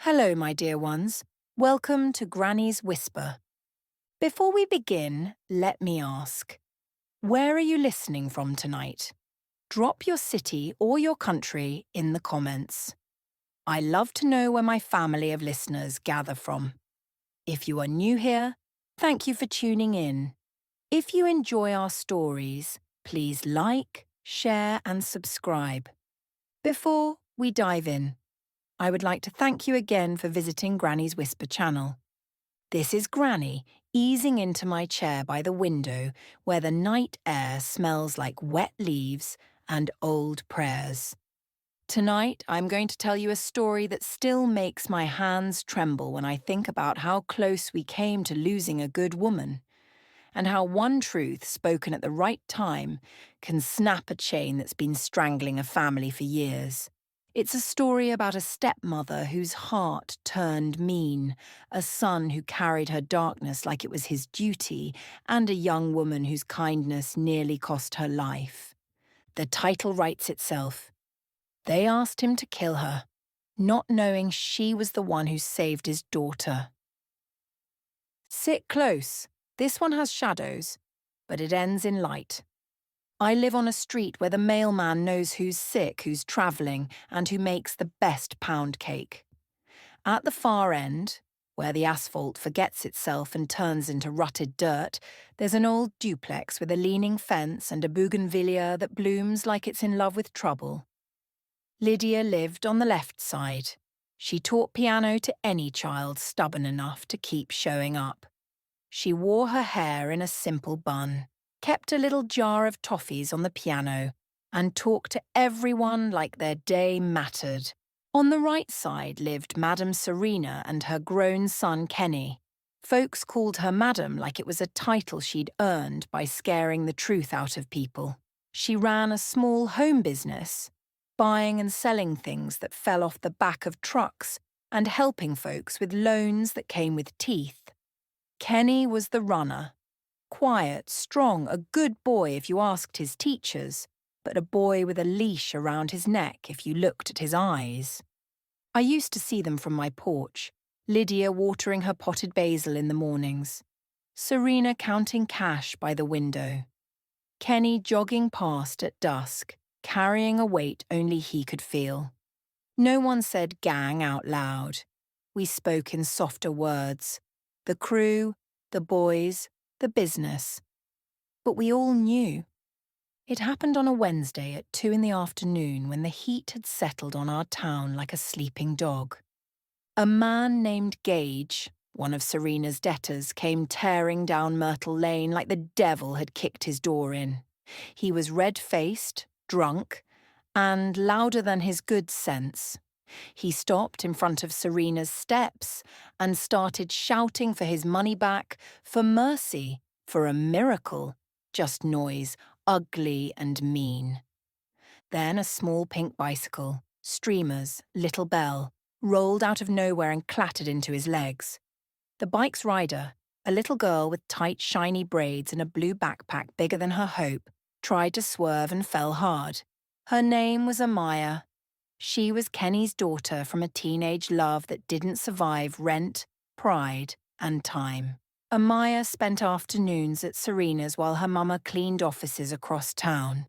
Hello, my dear ones. Welcome to Granny's Whisper. Before we begin, let me ask, where are you listening from tonight? Drop your city or your country in the comments. I love to know where my family of listeners gather from. If you are new here, thank you for tuning in. If you enjoy our stories, please like, share and subscribe. Before we dive in, I would like to thank you again for visiting Granny's Whisper channel. This is Granny, easing into my chair by the window where the night air smells like wet leaves and old prayers. Tonight, I'm going to tell you a story that still makes my hands tremble when I think about how close we came to losing a good woman, and how one truth spoken at the right time can snap a chain that's been strangling a family for years. It's a story about a stepmother whose heart turned mean, a son who carried her darkness like it was his duty, and a young woman whose kindness nearly cost her life. The title writes itself. They asked him to kill her, not knowing she was the one who saved his daughter. Sit close. This one has shadows, but it ends in light. I live on a street where the mailman knows who's sick, who's travelling, and who makes the best pound cake. At the far end, where the asphalt forgets itself and turns into rutted dirt, there's an old duplex with a leaning fence and a bougainvillea that blooms like it's in love with trouble. Lydia lived on the left side. She taught piano to any child stubborn enough to keep showing up. She wore her hair in a simple bun, kept a little jar of toffees on the piano, and talked to everyone like their day mattered. On the right side lived Madame Serena and her grown son Kenny. Folks called her Madam like it was a title she'd earned by scaring the truth out of people. She ran a small home business, buying and selling things that fell off the back of trucks and helping folks with loans that came with teeth. Kenny was the runner. Quiet, strong, a good boy if you asked his teachers, but a boy with a leash around his neck if you looked at his eyes. I used to see them from my porch, Lydia watering her potted basil in the mornings, Serena counting cash by the window, Kenny jogging past at dusk, carrying a weight only he could feel. No one said gang out loud. We spoke in softer words. The crew, the boys, the business. But we all knew. It happened on a Wednesday at 2 in the afternoon when the heat had settled on our town like a sleeping dog. A man named Gage, one of Serena's debtors, came tearing down Myrtle Lane like the devil had kicked his door in. He was red-faced, drunk, and louder than his good sense. He stopped in front of Serena's steps and started shouting for his money back, for mercy, for a miracle. Just noise, ugly and mean. Then a small pink bicycle, streamers, little bell, rolled out of nowhere and clattered into his legs. The bike's rider, a little girl with tight, shiny braids and a blue backpack bigger than her hope, tried to swerve and fell hard. Her name was Amaya. She was Kenny's daughter from a teenage love that didn't survive rent, pride, and time. Amaya spent afternoons at Serena's while her mama cleaned offices across town.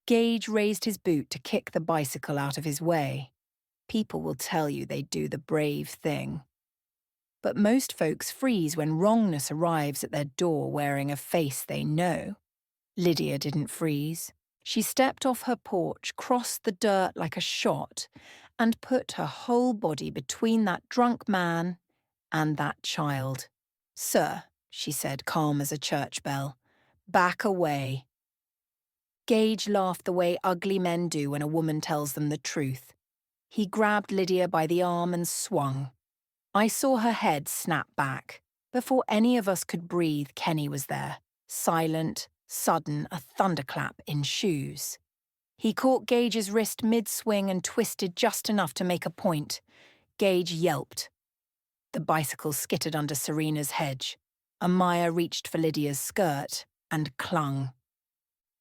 Gage raised his boot to kick the bicycle out of his way. People will tell you they do the brave thing. But most folks freeze when wrongness arrives at their door wearing a face they know. Lydia didn't freeze. She stepped off her porch, crossed the dirt like a shot, and put her whole body between that drunk man and that child. "Sir," she said, calm as a church bell, "back away." Gage laughed the way ugly men do when a woman tells them the truth. He grabbed Lydia by the arm and swung. I saw her head snap back. Before any of us could breathe, Kenny was there, silent, sudden, a thunderclap in shoes. He caught Gage's wrist mid-swing and twisted just enough to make a point. Gage yelped. The bicycle skittered under Serena's hedge. Amaya reached for Lydia's skirt and clung.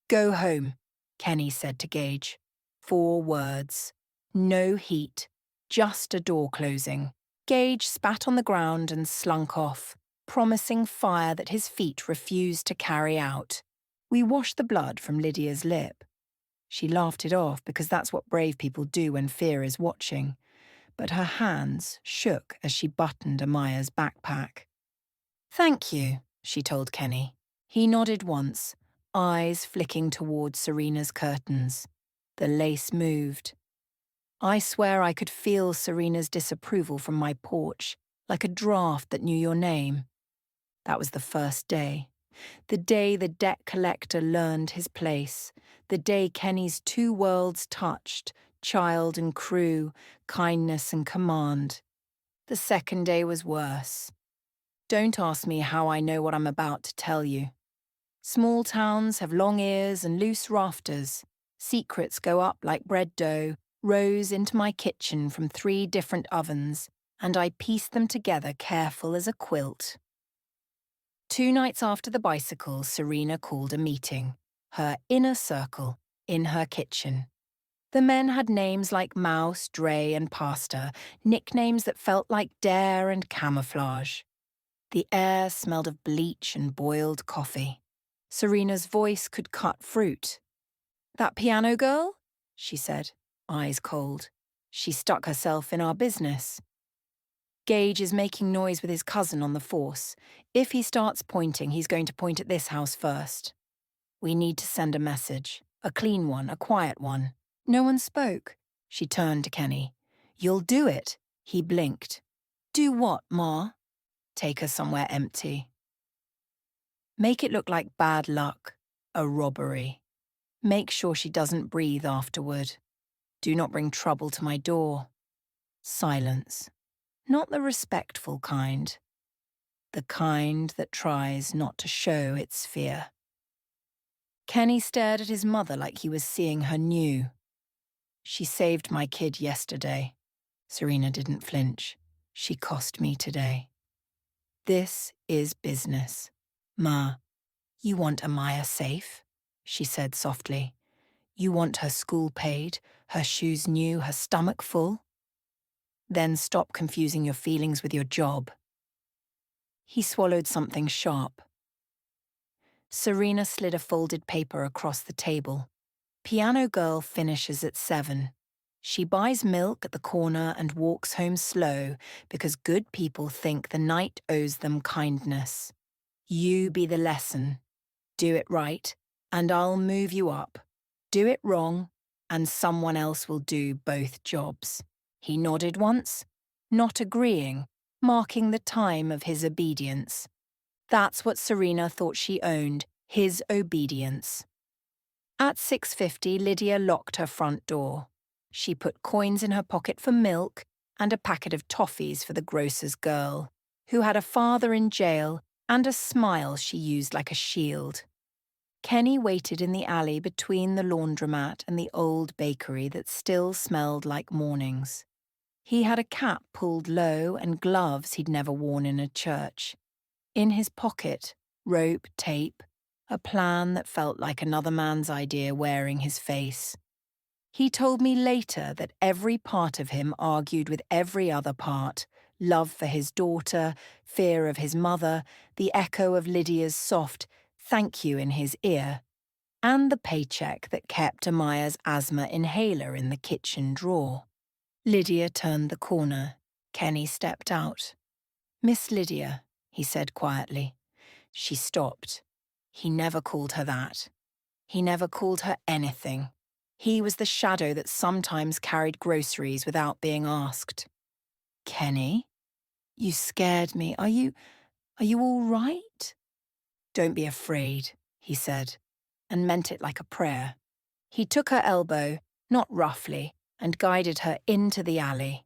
"Go home," Kenny said to Gage. 4 words. No heat, just a door closing. Gage spat on the ground and slunk off, promising fire that his feet refused to carry out. We washed the blood from Lydia's lip. She laughed it off because that's what brave people do when fear is watching, but her hands shook as she buttoned Amaya's backpack. "Thank you," she told Kenny. He nodded once, eyes flicking towards Serena's curtains. The lace moved. I swear I could feel Serena's disapproval from my porch, like a draft that knew your name. That was the first day. The day the debt collector learned his place. The day Kenny's two worlds touched, child and crew, kindness and command. The second day was worse. Don't ask me how I know what I'm about to tell you. Small towns have long ears and loose rafters. Secrets go up like bread dough, rose into my kitchen from 3 different ovens, and I pieced them together careful as a quilt. 2 nights after the bicycle, Serena called a meeting, her inner circle, in her kitchen. The men had names like Mouse, Dre, and Pasta, nicknames that felt like dare and camouflage. The air smelled of bleach and boiled coffee. Serena's voice could cut fruit. "That piano girl?" she said, eyes cold. "She stuck herself in our business." "Gage is making noise with his cousin on the force. If he starts pointing, he's going to point at this house first. We need to send a message. A clean one, a quiet one." No one spoke. She turned to Kenny. "You'll do it." He blinked. "Do what, Ma?" "Take her somewhere empty. Make it look like bad luck, a robbery. Make sure she doesn't breathe afterward. Do not bring trouble to my door." Silence. Not the respectful kind. The kind that tries not to show its fear. Kenny stared at his mother like he was seeing her new. "She saved my kid yesterday." Serena didn't flinch. "She cost me today. This is business. Ma, you want Amaya safe?" she said softly. "You want her school paid, her shoes new, her stomach full? Then stop confusing your feelings with your job." He swallowed something sharp. Serena slid a folded paper across the table. "Piano girl finishes at 7. She buys milk at the corner and walks home slow because good people think the night owes them kindness. You be the lesson. Do it right, and I'll move you up. Do it wrong, and someone else will do both jobs." He nodded once, not agreeing, marking the time of his obedience. That's what Serena thought she owned, his obedience. At 6:50, Lydia locked her front door. She put coins in her pocket for milk and a packet of toffees for the grocer's girl, who had a father in jail and a smile she used like a shield. Kenny waited in the alley between the laundromat and the old bakery that still smelled like mornings. He had a cap pulled low and gloves he'd never worn in a church. In his pocket, rope, tape, a plan that felt like another man's idea wearing his face. He told me later that every part of him argued with every other part: love for his daughter, fear of his mother, the echo of Lydia's soft "thank you" in his ear, and the paycheck that kept Amaya's asthma inhaler in the kitchen drawer. Lydia turned the corner. Kenny stepped out. "Miss Lydia," he said quietly. She stopped. He never called her that. He never called her anything. He was the shadow that sometimes carried groceries without being asked. "Kenny? You scared me. Are you all right?" "Don't be afraid," he said, and meant it like a prayer. He took her elbow, not roughly, and guided her into the alley.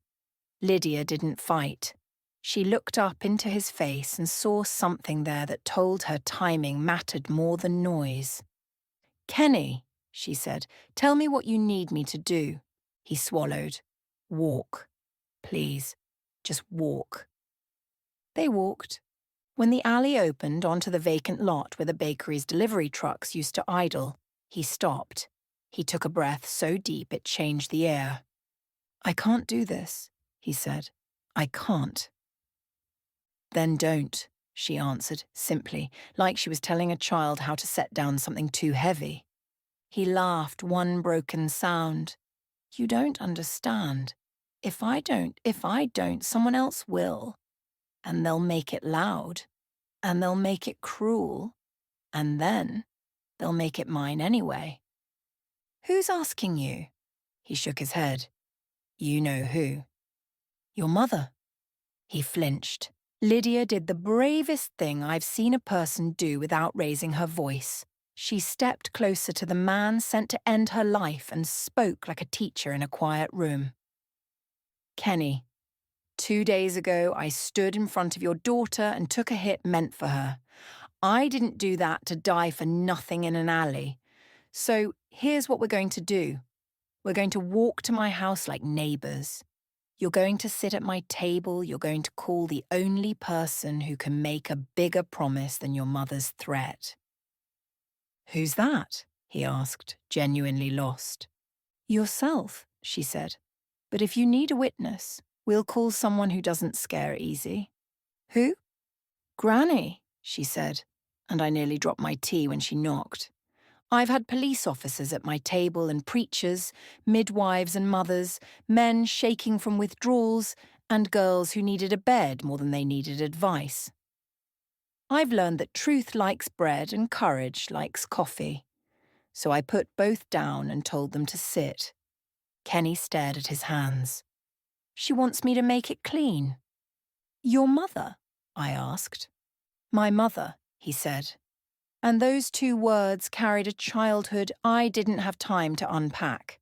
Lydia didn't fight. She looked up into his face and saw something there that told her timing mattered more than noise. "Kenny," she said, "tell me what you need me to do." He swallowed. "Walk. Please, just walk." They walked. When the alley opened onto the vacant lot where the bakery's delivery trucks used to idle, he stopped. He took a breath so deep it changed the air. "I can't do this," he said. I can't. Then don't, she answered, simply, like she was telling a child how to set down something too heavy. He laughed one broken sound. You don't understand. If I don't, someone else will. And they'll make it loud. And they'll make it cruel. And then they'll make it mine anyway. Who's asking you? He shook his head. You know who. Your mother. He flinched. Lydia did the bravest thing I've seen a person do without raising her voice. She stepped closer to the man sent to end her life and spoke like a teacher in a quiet room. Kenny, 2 days ago I stood in front of your daughter and took a hit meant for her. I didn't do that to die for nothing in an alley. So here's what we're going to do. We're going to walk to my house like neighbours. You're going to sit at my table, you're going to call the only person who can make a bigger promise than your mother's threat. Who's that? He asked, genuinely lost. Yourself, she said. But if you need a witness, we'll call someone who doesn't scare easy. Who? Granny, she said, and I nearly dropped my tea when she knocked. I've had police officers at my table and preachers, midwives and mothers, men shaking from withdrawals, and girls who needed a bed more than they needed advice. I've learned that truth likes bread and courage likes coffee. So I put both down and told them to sit. Kenny stared at his hands. She wants me to make it clean. Your mother? I asked. My mother, he said. And those 2 words carried a childhood I didn't have time to unpack.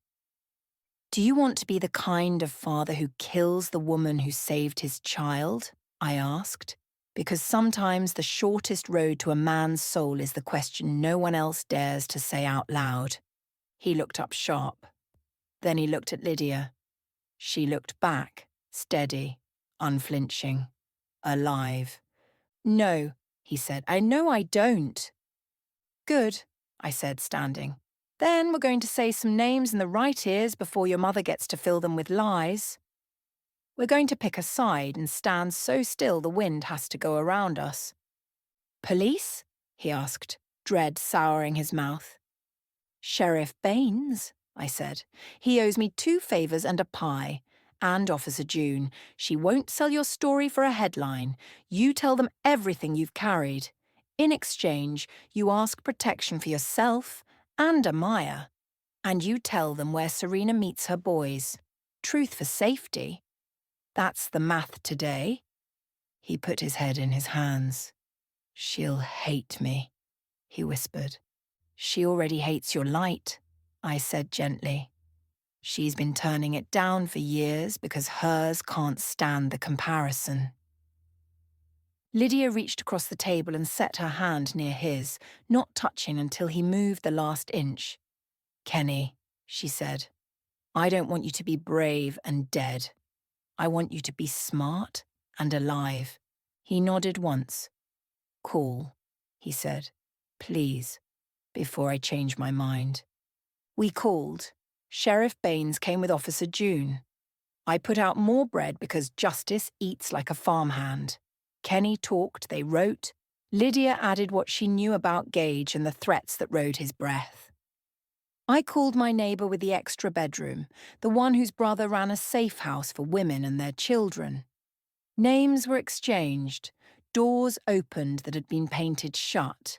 Do you want to be the kind of father who kills the woman who saved his child? I asked, because sometimes the shortest road to a man's soul is the question no one else dares to say out loud. He looked up sharp. Then he looked at Lydia. She looked back, steady, unflinching, alive. No, he said. I know I don't. Good, I said, standing. Then we're going to say some names in the right ears before your mother gets to fill them with lies. We're going to pick a side and stand so still the wind has to go around us. Police? He asked, dread souring his mouth. Sheriff Baines, I said. He owes me 2 favours and a pie. And Officer June, she won't sell your story for a headline. You tell them everything you've carried. In exchange, you ask protection for yourself and Amaya. And you tell them where Serena meets her boys. Truth for safety. That's the math today. He put his head in his hands. She'll hate me, he whispered. She already hates your light, I said gently. She's been turning it down for years because hers can't stand the comparison. Lydia reached across the table and set her hand near his, not touching until he moved the last inch. Kenny, she said, I don't want you to be brave and dead. I want you to be smart and alive. He nodded once. Call, he said, please, before I change my mind. We called. Sheriff Baines came with Officer June. I put out more bread because justice eats like a farmhand. Kenny talked, they wrote. Lydia added what she knew about Gage and the threats that rode his breath. I called my neighbour with the extra bedroom, the one whose brother ran a safe house for women and their children. Names were exchanged, doors opened that had been painted shut.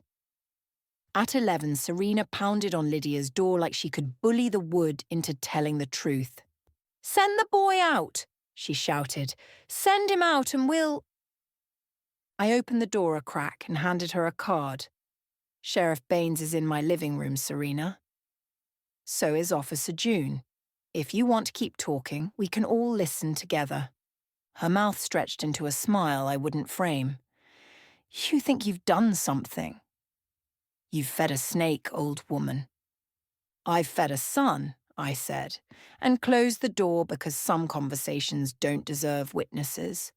At 11, Serena pounded on Lydia's door like she could bully the wood into telling the truth. Send the boy out, she shouted. Send him out and we'll... I opened the door a crack and handed her a card. Sheriff Baines is in my living room, Serena. So is Officer June. If you want to keep talking, we can all listen together. Her mouth stretched into a smile I wouldn't frame. You think you've done something. You've fed a snake, old woman. I've fed a son, I said, and closed the door because some conversations don't deserve witnesses.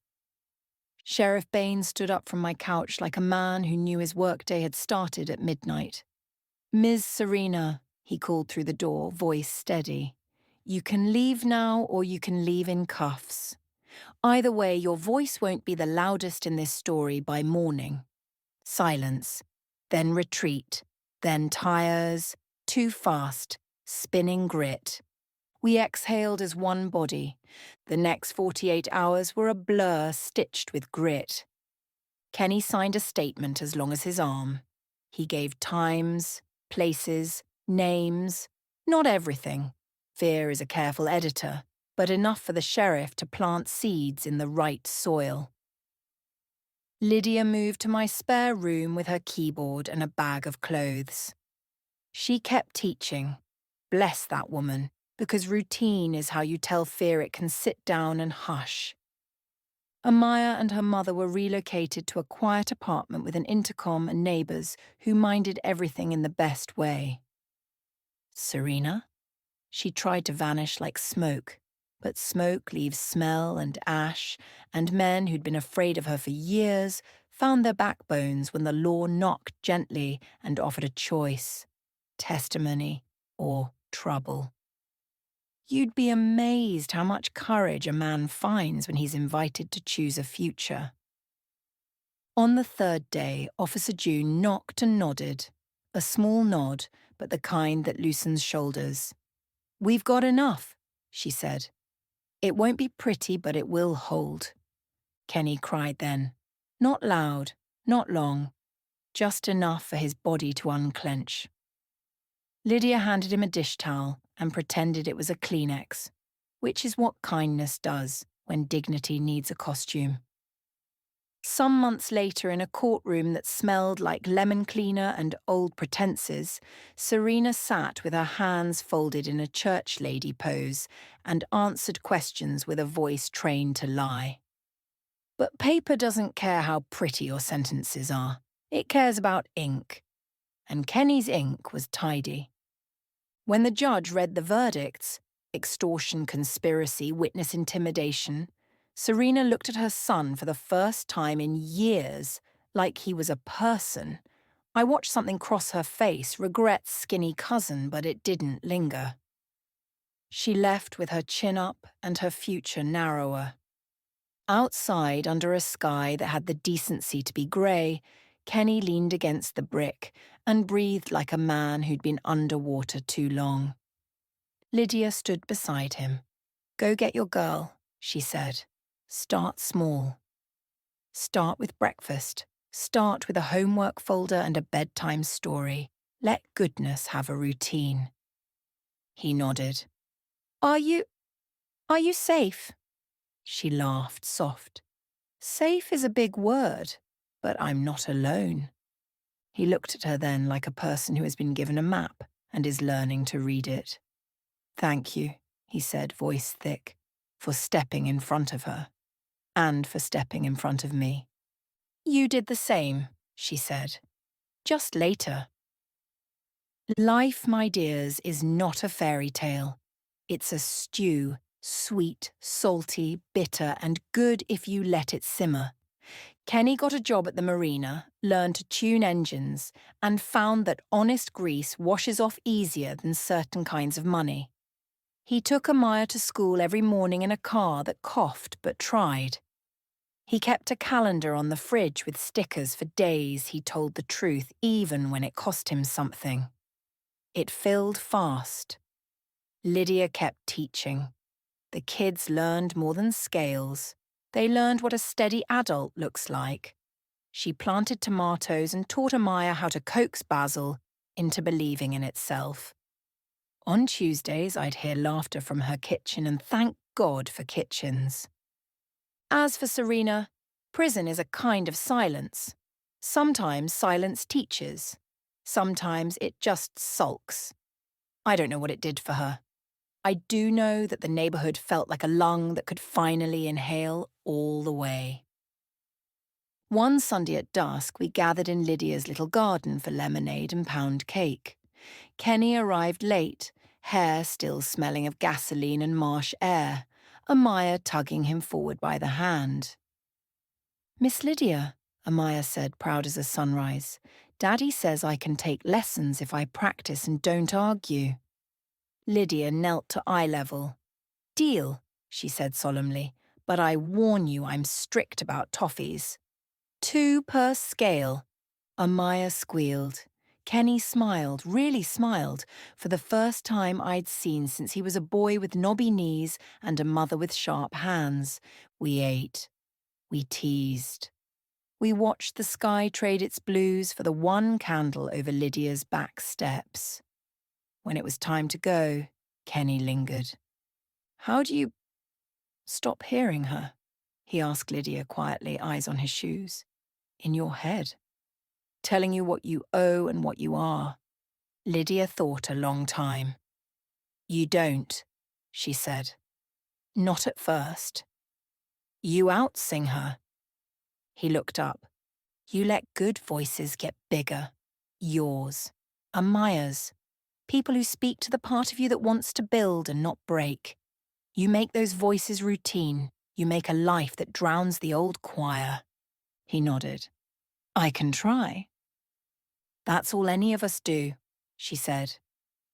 Sheriff Baines stood up from my couch like a man who knew his workday had started at midnight. Ms. Serena, he called through the door, voice steady. You can leave now or you can leave in cuffs. Either way, your voice won't be the loudest in this story by morning. Silence, then retreat, then tires, too fast, spinning grit. We exhaled as one body. The next 48 hours were a blur stitched with grit. Kenny signed a statement as long as his arm. He gave times, places, names, not everything. Fear is a careful editor, but enough for the sheriff to plant seeds in the right soil. Lydia moved to my spare room with her keyboard and a bag of clothes. She kept teaching. Bless that woman, because routine is how you tell fear it can sit down and hush. Amaya and her mother were relocated to a quiet apartment with an intercom and neighbours who minded everything in the best way. Serena? She tried to vanish like smoke, but smoke leaves smell and ash, and men who'd been afraid of her for years found their backbones when the law knocked gently and offered a choice: testimony or trouble. You'd be amazed how much courage a man finds when he's invited to choose a future. On the third day, Officer June knocked and nodded. A small nod, but the kind that loosens shoulders. "We've got enough," she said. "It won't be pretty, but it will hold." Kenny cried then. Not loud, not long, just enough for his body to unclench. Lydia handed him a dish towel and pretended it was a Kleenex, which is what kindness does when dignity needs a costume. Some months later, in a courtroom that smelled like lemon cleaner and old pretenses, Serena sat with her hands folded in a church lady pose and answered questions with a voice trained to lie. But paper doesn't care how pretty your sentences are. It cares about ink. And Kenny's ink was tidy. When the judge read the verdicts, extortion, conspiracy, witness intimidation, Serena looked at her son for the first time in years, like he was a person. I watched something cross her face, regret's skinny cousin, but it didn't linger. She left with her chin up and her future narrower. Outside, under a sky that had the decency to be grey, Kenny leaned against the brick and breathed like a man who'd been underwater too long. Lydia stood beside him. "Go get your girl," she said. "Start small. Start with breakfast. Start with a homework folder and a bedtime story. Let goodness have a routine." He nodded. Are you safe?" She laughed, soft. "Safe is a big word, but I'm not alone." He looked at her then like a person who has been given a map and is learning to read it. "Thank you," he said, voice thick, "for stepping in front of her. And for stepping in front of me." "You did the same," she said. "Just later." Life, my dears, is not a fairy tale. It's a stew, sweet, salty, bitter, and good if you let it simmer. Kenny got a job at the marina, learned to tune engines, and found that honest grease washes off easier than certain kinds of money. He took Amaya to school every morning in a car that coughed but tried. He kept a calendar on the fridge with stickers for days he told the truth even when it cost him something. It filled fast. Lydia kept teaching. The kids learned more than scales. They learned what a steady adult looks like. She planted tomatoes and taught Amaya how to coax Basil into believing in itself. On Tuesdays, I'd hear laughter from her kitchen and thank God for kitchens. As for Serena, prison is a kind of silence. Sometimes silence teaches. Sometimes it just sulks. I don't know what it did for her. I do know that the neighbourhood felt like a lung that could finally inhale all the way. One Sunday at dusk, we gathered in Lydia's little garden for lemonade and pound cake. Kenny arrived late, hair still smelling of gasoline and marsh air, Amaya tugging him forward by the hand. "Miss Lydia," Amaya said, proud as a sunrise, "Daddy says I can take lessons if I practice and don't argue." Lydia knelt to eye level. "Deal," she said solemnly, But I warn you I'm strict about toffees. 2 per scale. Amaya squealed. Kenny smiled, really smiled, for the first time I'd seen since he was a boy with knobby knees and a mother with sharp hands. We ate. We teased. We watched the sky trade its blues for the one candle over Lydia's back steps. When it was time to go, Kenny lingered. How do you stop hearing her? He asked Lydia quietly, eyes on his shoes. In your head. Telling you what you owe and what you are. Lydia thought a long time. You don't, she said. Not at first. You outsing her. He looked up. You let good voices get bigger. Yours. Amaya's. People who speak to the part of you that wants to build and not break. You make those voices routine. You make a life that drowns the old choir. He nodded. I can try. That's all any of us do, she said.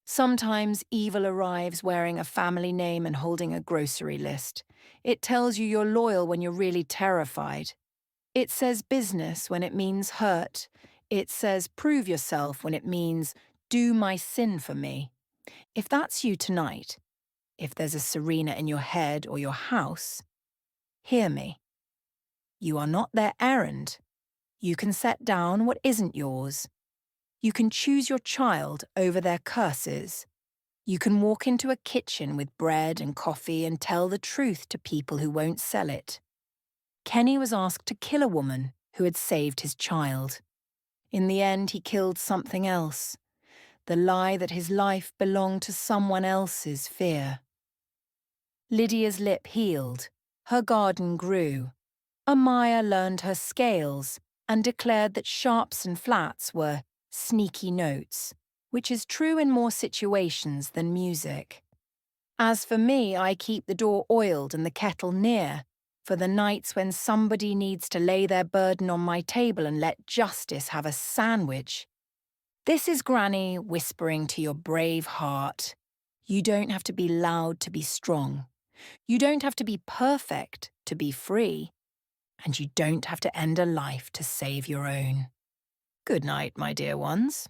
Sometimes evil arrives wearing a family name and holding a grocery list. It tells you you're loyal when you're really terrified. It says business when it means hurt. It says prove yourself when it means do my sin for me. If that's you tonight, if there's a Serena in your head or your house, hear me. You are not their errand. You can set down what isn't yours. You can choose your child over their curses. You can walk into a kitchen with bread and coffee and tell the truth to people who won't sell it. Kenny was asked to kill a woman who had saved his child. In the end, he killed something else. The lie that his life belonged to someone else's fear. Lydia's lip healed. Her garden grew. Amaya learned her scales and declared that sharps and flats were sneaky notes, which is true in more situations than music. As for me, I keep the door oiled and the kettle near, for the nights when somebody needs to lay their burden on my table and let justice have a sandwich. This is Granny whispering to your brave heart. You don't have to be loud to be strong. You don't have to be perfect to be free. And you don't have to end a life to save your own. Good night, my dear ones.